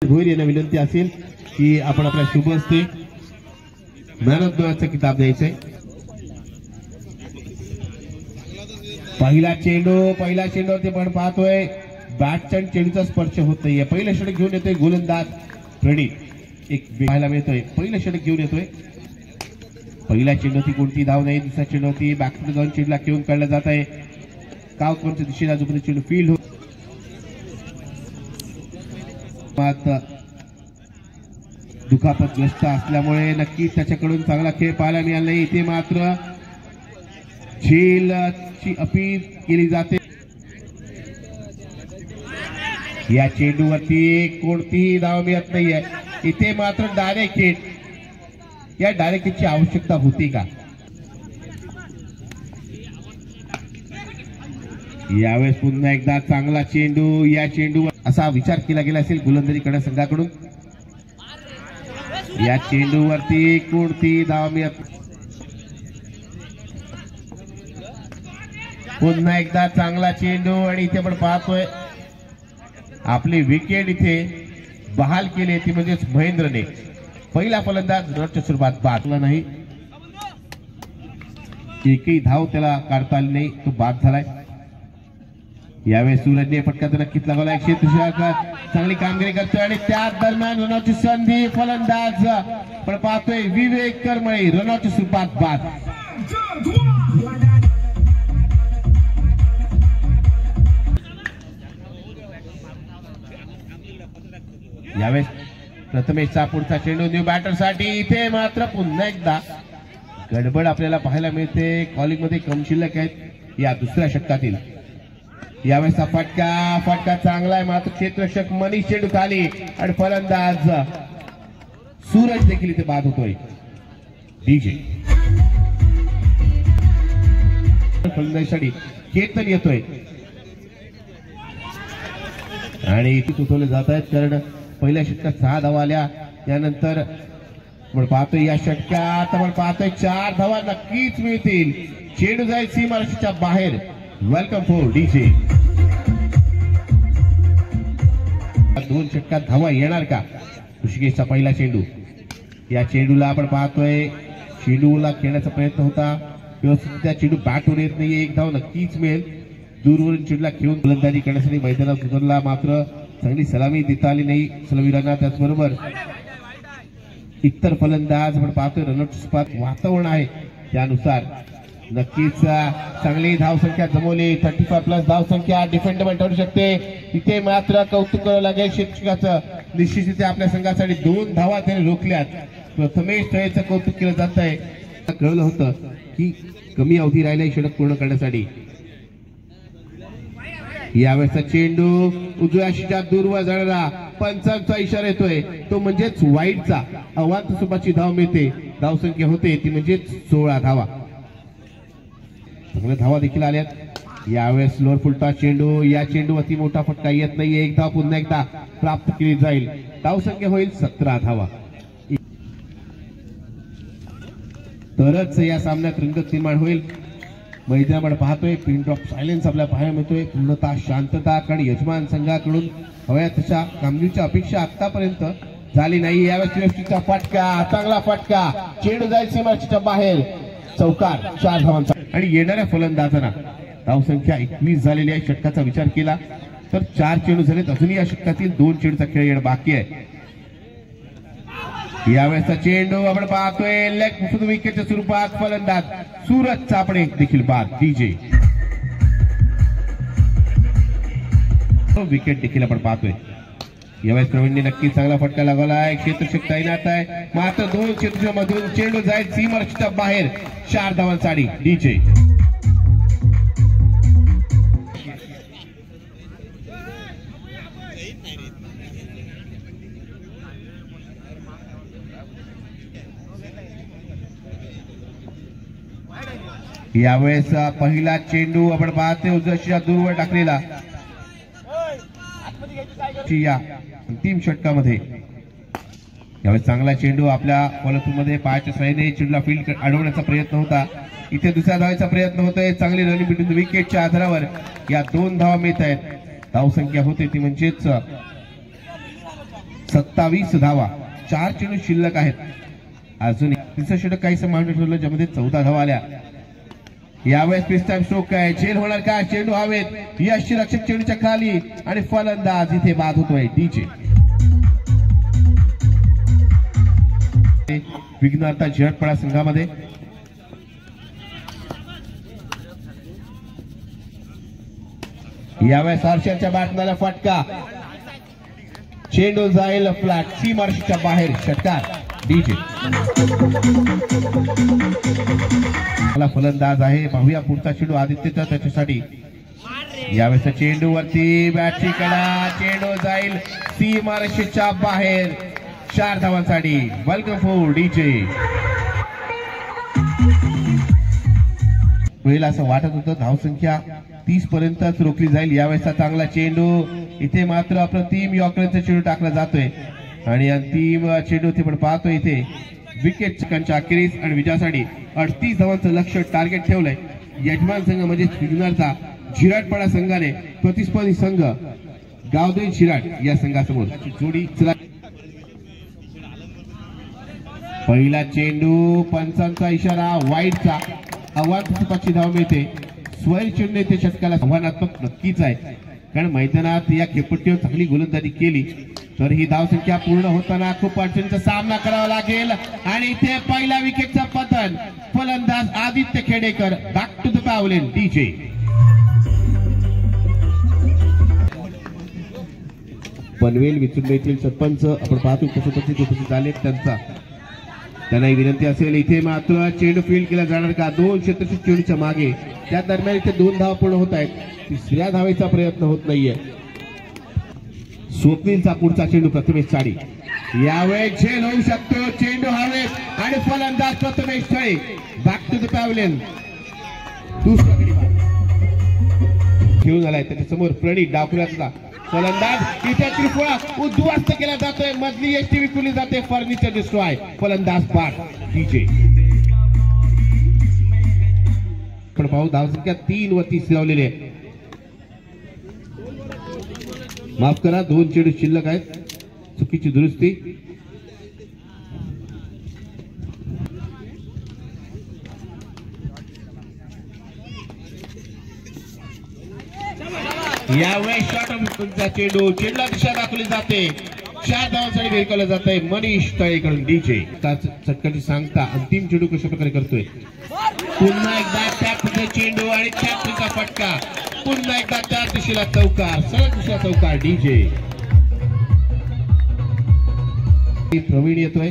भोईर यांना विनंती असेल की आपण आपल्या शुभ हस्ते मॅन ऑफ द मॅचचा किताब द्यायचा आहे। पहिला चेंडूवरती आपण पाहतोय बॅटच्या चेंडूचा स्पर्श होत नाहीये। पहिलं षटक घेऊन येतोय गोलंदाज प्रणित, एक पाहायला मिळतोय पहिलं षटक घेऊन येतोय। पहिल्या चेंडूवरती कोणती धाव नाही, दुसऱ्या चेंडूवरती बॅकफुट जाऊन चेंडूला घेऊन काढलं जात आहे। कावकोनच्या दिशेला जोपर्यंत चेंडू फील्ड होत दुखापतग्रस्त असल्यामुळे नक्कीच त्याच्याकडून चांगला खेळ पाहायला मिळाला नाही। इथे मात्र झेलची अपील केली जाते। या चेंडूवरती कोणतीही धाव मिळत नाहीये। इथे मात्र डायरेक्ट हिट, या डायरेक्ट हिटची आवश्यकता होती का? यावेळेस पुन्हा एकदा चांगला चेंडू, या चेंडूवर असा विचार केला गेला असेल गोलंदाजी करण्या संघाकडून। या चेंडूवरती कोणती धाव मिळत, पुन्हा एकदा चांगला चेंडू आणि इथे आपण पाहतोय आपली विकेट इथे बहाल केली ती म्हणजेच महेंद्रने। पहिला फलंदाज रनच्या स्वरूपात बाद नाही, एकही धाव त्याला काढता आली नाही, तो बाद झालाय। यावेळेस सूरजने फटका तर नक्कीच लागला, चांगली कामगिरी करतोय आणि त्या दरम्यान रनआउटची संधी, फलंदाज पण पाहतोय विवेक करमळे रनआउटच्या स्वरूपात बाद। यावेळेस प्रथमेशचा पुढचा चेंडू न्यू बॅटरसाठी, इथे मात्र पुन्हा एकदा गडबड आपल्याला पाहायला मिळते। कॉलिंग मध्ये कम शिल्लक आहेत या दुसऱ्या षटकातील। यावेळेस फटका चांगला आहे, मात्र क्षेत्ररक्षक मनीष चेंडू खाली आणि फलंदाज सूरज देखील इथे बाद होतोय। डीजे फलंदाजीसाठी केतन येतोय आणि इथे उठवले जात आहेत, कारण पहिल्या षटकात 6 धावा आल्या। त्यानंतर आपण पाहतोय या षटकात आपण पाहतोय 4 धावा नक्कीच मिळतील। चेंडू जाईल सीमारेषेच्या बाहेर। Welcome for DJ. 2 षटकात धावा येणार का? ऋषिकेशचा पहिला चेंडू, या चेंडूला आपण पाहतोय चेंडूला खेळण्याचा प्रयत्न होता, व्यवस्थित त्या चेंडू बॅटवर येत नाहीये, एक धाव नक्कीच मिळेल। दूरवरून चेंडूला खेळून गोलंदाजी करण्यासाठी मैदानात उतरला, मात्र चांगली सलामी देता आली नाही सलामीरांना। त्याचबरोबर इतर फलंदाज आपण पाहतोय रनआउट वातावरण आहे त्यानुसार नक्कीच चांगली धावसंख्या जमवली। 35+ धावसंख्या डिफेंडेबल ठरू शकते। इथे मात्र कौतुक करावं लागेल शिक्षकाचं, निश्चित आपल्या संघासाठी 2 धावा त्याने रोखल्यात। प्रथमेश तळेचं कौतुक केलं जात आहे। कळलं होतं की कमी अवधी राहिला षटक पूर्ण करण्यासाठी। यावेळेचा चेंडू उजव्या शीच्या दूरवर जाणारा पंचांचा इशारा येतोय, तो म्हणजेच वाईटचा अवांत स्वरूपाची धाव मिळते। धावसंख्या होते ती म्हणजेच 16 धावा। चांगल्या धावा देखील आल्यात। यावेळेस लोअर फुलटा चेंडू, या चेंडूवरती मोठा फटका येत नाही, एक धाव पुन्हा एकदा प्राप्त केली जाईल। धावसंख्या होईल 17 धावा, तरच या सामन्यात रंगत निर्माण होईल। मैदानावर पाहतोय पिन ड्रॉप सायलेन्स आपल्याला पाहायला मिळतोय, पूर्णतः शांतता, कारण यजमान संघाकडून हव्या तशा कामगिरीची अपेक्षा आतापर्यंत झाली नाही। यावेळेस फटका, चांगला फटका, चेंडू जाईल सीमारेषेच्या बाहेर, चौकार 4 धावांचा। आणि येणाऱ्या फलंदाजांना धावसंख्या 21 झालेली आहे। षटकाचा विचार केला तर 4 चेंडू झालेत, अजूनही या षटकातील 2 चेंडूचा खेळ येणं बाकी आहे। यावेळेसचा चेंडू आपण पाहतोय लेग विकेटच्या स्वरूपात, फलंदाज सूरज चापडे देखील बाद। डीजे विकेट देखील आपण पाहतोय। यावेळेस प्रवीणने नक्की चांगला फटका लागला आहे, क्षेत्ररक्षक तैनात आहे, मात्र 2 क्षेत्रमधून चेंडू जाईल सीमारेषेच्या बाहेर, 4 धावांसाठी। डीजे यावेळेस पहिला चेंडू आपण पाहतोय उजव्या दूरवर टाकलेला या अंतिम षटकामध्ये। यावेळेस चांगला चेंडू आपल्या फॉलोथ्रूमध्ये पायाच्या साहाय्याने चेंडूला फील्ड अडवण्याचा प्रयत्न होता, इथे दुसऱ्या धावाचा प्रयत्न होतोय। चांगली रनिंग बिटवीन विकेटच्या आधारावर या 2 धावा मिळत आहेत। धावसंख्या होते ती म्हणजेच 27 धावा, 4 चेंडू शिल्लक आहेत. अजून तिसरं षटक काहीसं मांडून ठेवलं, ज्यामध्ये 14 धावा आल्या. यावेळेस पिस्टन स्ट्रोक काय, झेल होणार का? चेंडू हवेत, यष्टीरक्षक चेंडूच्या खाली आणि फलंदाज इथे बाद होतोय. डीजे विघ्नहर्ता झिरटपाडा संघामध्ये यावेळेस हर्षलच्या बॅटमॅनला फटका, चेंडू जाईल फ्लॅट, सीमारेषेच्या बाहेर. षटकार. डीजे मला फलंदाज आहे, पाहूया पुढचा चेंडू आदित्यचा त्याच्यासाठी. यावेळेस चेंडू वरती, बॅटची कडा, चेंडू जाईल सीमारेषेच्या बाहेर. 4 धावांसाठी. Welcome for DJ. पहिला असं वाटत होतं धावसंख्या 30 पर्यंतच रोखली जाईल. यावेळेसचा चांगला चेंडू, इथे मात्र अप्रतिम यॉर्करचा चेंडू टाकला जातोय आणि अंतिम चेंडू ते पण पाहतोय इथे विकेट चिकनच्या अखेरीस आणि विजयासाठी 38 धावांचं लक्ष्य टार्गेट ठेवलंय. यजमान संघ म्हणजे विघ्नहर्ता झिरटपाडा संघाने प्रतिस्पर्धी संघ गावदेव झिराट या संघासमोर जोडी. पहिला चेंडू, पंचांचा इशारा, वाईडचा. आव्हानात्मक धाव मिळते. स्वैर चेंडू येथे षटकाला आव्हानात्मक नक्कीच आहे, कारण मैदानात या खेळपट्टीवर चांगली गोलंदाजी केली तर ही धावसंख्या पूर्ण होताना खूप अडचणीचा सामना करावा लागेल. आणि इथे पहिला विकेटचा पतन. फलंदाज Aditya Khedekar back to the pavilion. DJ Panvel विचून येथील सरपंच आपण पाहतो कशा पद्धतीने उपस्थित झाले. त्यांना विनंती असेल, इथे मात्र चेंडू फील्ड केला जाणार का? 2 क्षेत्ररक्षक चेंडूच्या मागे. त्या दरम्यान इथे 2 धावा पूर्ण होत आहेत. तिसऱ्या धावेचा प्रयत्न होत नाहीये. स्वप्नीलचा पुढचा चेंडू प्रथमेश चाडी. यावेळेस झेल होऊ शकतो, चेंडू हवेत आणि फलंदाज Prathamesh Sthale. Back to the pavilion. दुसरा गडी खेळून आलाय त्याच्यासमोर प्रणित डाकुऱ्यातला फलंदाज. इथे त्रिफळा उद्ध्वस्त केला जातोय, मधली एसटी विखुरली जाते, फर्निचर डिस्ट्रॉय. फलंदाज बाद. डीजे पण पाहू धावसंख्या 3 वरती लावलेली आहे. माफ करा, 2 चेंडू शिल्लक आहेत. चुकीची दुरुस्ती. यावेळेस शॉट ऑफ चेंडू, चेंडूला दिशा दाखवली जाते. 4 धावांसाठी वेळकलं जात आहे मनीष तळेकडून. डीजे चटकटी सांगता अंतिम चेंडू कशा प्रकारे करतोय. पुन्हा एकदा त्या चेंडू आणि त्या फटका. पुन्हा एकदा त्या दिशेला चौकार, सरळ दिशा चौकार. डीजे प्रवीण येतोय.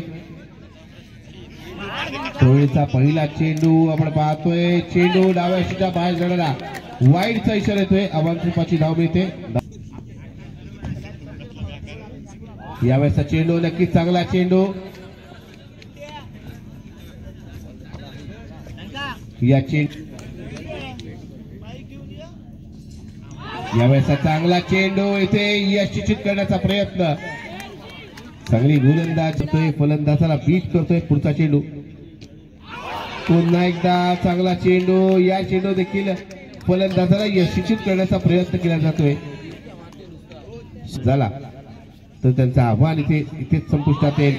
प्रवीणचा पहिला चेंडू आपण पाहतोय, चेंडू डाव्या दिशेच्या बाहेर जाणारा. वाईडचा इशारा येतोय, आव्हानात्मक धाव मिळते. यावेळेसचा चेंडू नक्कीच चांगला चेंडू. यावेळेसचा चांगला चेंडू, इथे यश निश्चित करण्याचा प्रयत्न. चांगली गोलंदाज होतोय, फलंदाजाला बीट करतोय. पुढचा चेंडू, पुन्हा एकदा चांगला चेंडू. या चेंडू देखील फलंदाजाला यशस्वी करण्याचा प्रयत्न केला जातोय. झाला तर त्यांचं आव्हान इथेच संपुष्टात येईल.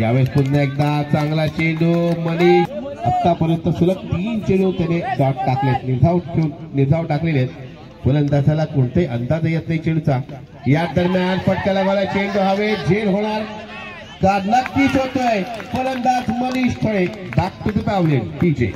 यावेळेस पुन्हा एकदा चांगला चेंडू. मनीष आतापर्यंत सलग 3 चेंडू त्याने डॉट टाकलेत, निर्धाव टाकलेले आहेत. फलंदाजाला कोणताही अंदाज येत नाही चेंडूचा. या दरम्यान फटका लागला, चेंडू हवे, झेल होणार का? नक्कीच होतोय. फलंदाज Manish Thale. Back to the pavilion. DJ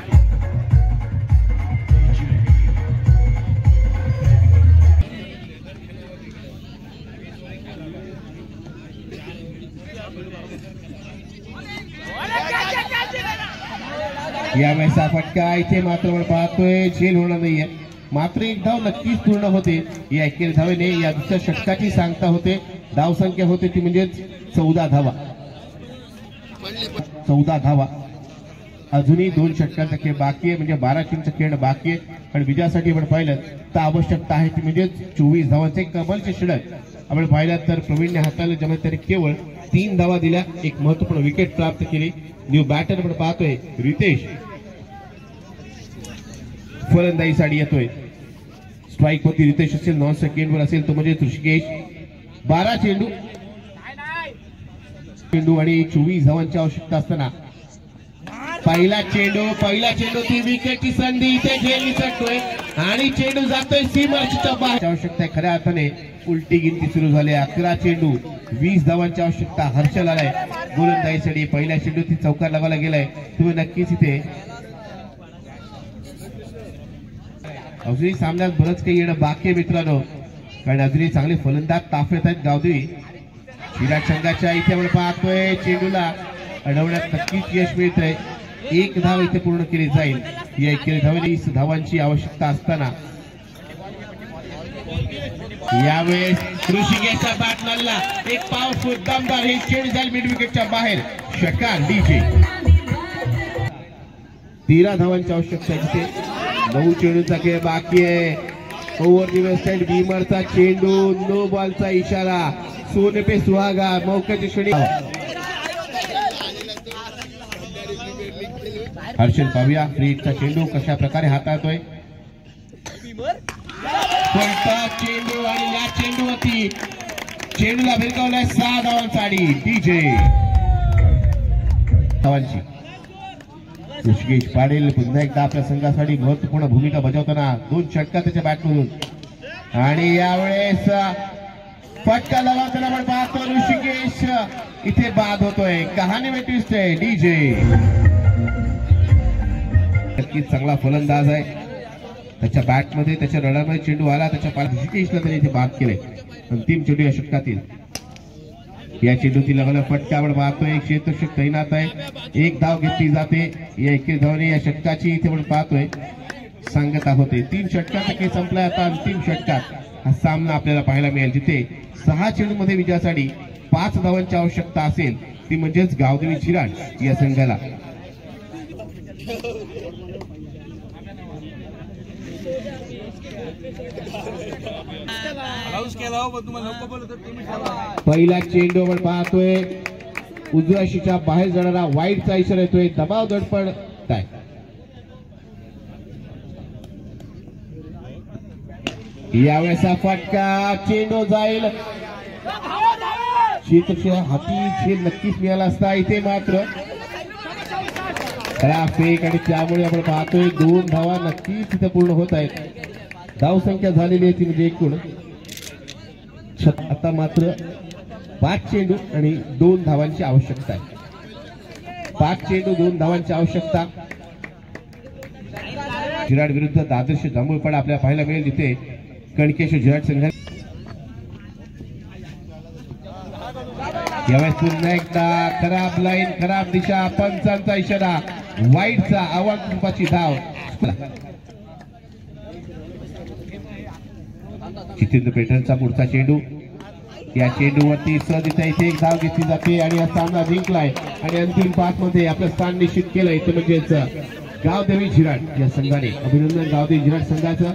यावेळेसचा फटका, इथे मात्र पाहतोय झेल होणार नाहीये. मात्र 1 धाव नक्कीच पूर्ण होते या एकेरी धावेने. या दुसऱ्या षटकाची सांगता होते. धावसंख्या होते ती म्हणजे 14 धावा. 14 धावा. अजूनही 2 षटकांचा खेळ बाकी आहे, म्हणजे 12 चेंडूचा खेळ बाकी आहे. आणि विजयासाठी आपण पाहिलं तर आवश्यकता आहे ती म्हणजे 24 धावांचे कमालचे षटक आपण पाहिलं तर प्रवीणने हाताळलं, ज्यामुळे त्याने केवळ 3 धावा दिल्या, एक महत्वपूर्ण विकेट प्राप्त केली. न्यू बॅटर आपण पाहतोय रितेश फलंदाजीसाठी येतोय. स्ट्राईक वरती रितेश असेल, नॉन सेकंड वर असेल तो म्हणजे ऋषिकेश. 12 चेंडू चेंडू आणि 24 धावांची आवश्यकता असताना पहिला चेंडू ती विकेटची संधी इथे झेल निसटतोय आणि चेंडू जातोय सीमारेषेच्या बाहेर. आवश्यकता आहे खऱ्या अर्थाने उलटी गिनती सुरू झाली. 11 चेंडू 20 धावांची आवश्यकता. हर्षल आलाय गोलंदाजीसाठी. पहिल्या चेंडू ती चौकार लावायला गेलाय. तुम्ही नक्कीच इथे अजूनही सामन्यात बरंच काही येणं बाकी आहे मित्रांनो, कारण अजूनही चांगले फलंदाज ताफेत आहेत गावदेवी. विराट संघाच्या इथे आपण पाहतोय चेंडूला अडवण्यात नक्कीच यश मिळतंय. 1 धाव इथे पूर्ण केली जाईल. या 21 धावेने 20 धावांची आवश्यकता असताना यावेळेस ऋषिकेशचा बॅट मारला. एक पावफुल दमदार हे चेंडू जाईल मिड विकेटच्या बाहेर. षटकार डीजे. 13 धावांची आवश्यकता इथे. 9 चेंडूचा खेळ बाकी आहे. ओव्हर दी वेस्टर्न भीमरचा चेंडू. नो बॉलचा इशारा. सोने पे सुहागा. मौक्याची श्रेणी. हर्षल पाहूया फ्रीटचा चेंडू कशा प्रकारे हाताळतोय. चेंडू आणि या चेंडूवरती चेंडूला भिरकावलाय 6 धावांसाठी डीजे. धावांची ऋषिकेश पाटील पुन्हा एकदा आपल्या संघासाठी महत्वपूर्ण भूमिका बजावताना 2 षटकार त्याच्या बॅटमधून आणि यावेळेस फटका लगावताना आपण पाहतो ऋषिकेश इथे बाद होतोय. कहाणी में ट्विस्ट आहे डीजे. नक्कीच चांगला फलंदाज आहे. त्याच्या बॅटमध्ये त्याच्या रडामध्ये चेंडू आला. त्याच्या ऋषिकेशला त्याने इथे बाद केले. अंतिम चेंडू या षटकातील. या चेंडूची लगावला फटका आपण पाहतोय. एक क्षेत्ररक्षक तैनात आहे. 1 धाव घेतली जाते. या 21 धावाने या षटकाची इथे आपण पाहतोय सांगता होते. 3 षटकाचा खेळ संपलाय. आता अंतिम षटकात हा सामना आपल्याला पाहायला मिळेल जिथे 6 चेंडूमध्ये विजयासाठी 5 धावांची आवश्यकता असेल. ती म्हणजेच गावदेवी झिराड या संघाला. पहिला चेंडू आपण पाहतोय उजव्या शीच्या बाहेर जाणारा वाईटचा इशारा येतोय. दबाव दडपण काय यावेळेस फटका. चेंडू जाईल हाती खेळ नक्कीच मिळाला असता. इथे मात्र फेक आणि त्यामुळे आपण पाहतोय 2 धावा नक्कीच इथे पूर्ण होत आहेत. धावसंख्या झालेली आहे ती म्हणजे एकूण. आता मात्र 5 चेंडू आणि 2 धावांची आवश्यकता आहे. 5 चेंडू 2 धावांची आवश्यकता. झिराड विरुद्ध दादरशी जांभूळपड आपल्याला पाहायला मिळेल जिथे कणकेश्वर झिराड संघ यावेळेस पुन्हा एकदा खराब लाईन खराब दिशा. पंचांचा इशारा. वाईटचा आवाज धाव. जितेंद्र पेटरचा पुढचा चेंडू. या चेंडूवरती सहज इथे 1 धाव घेतली जाते आणि हा सामना जिंकलाय आणि अंतिम 5 मध्ये आपलं स्थान निश्चित केलंय. ते म्हणजेच गावदेवी झिराड या संघाने. अभिनंदन गावदेवी झिराड संघाचं.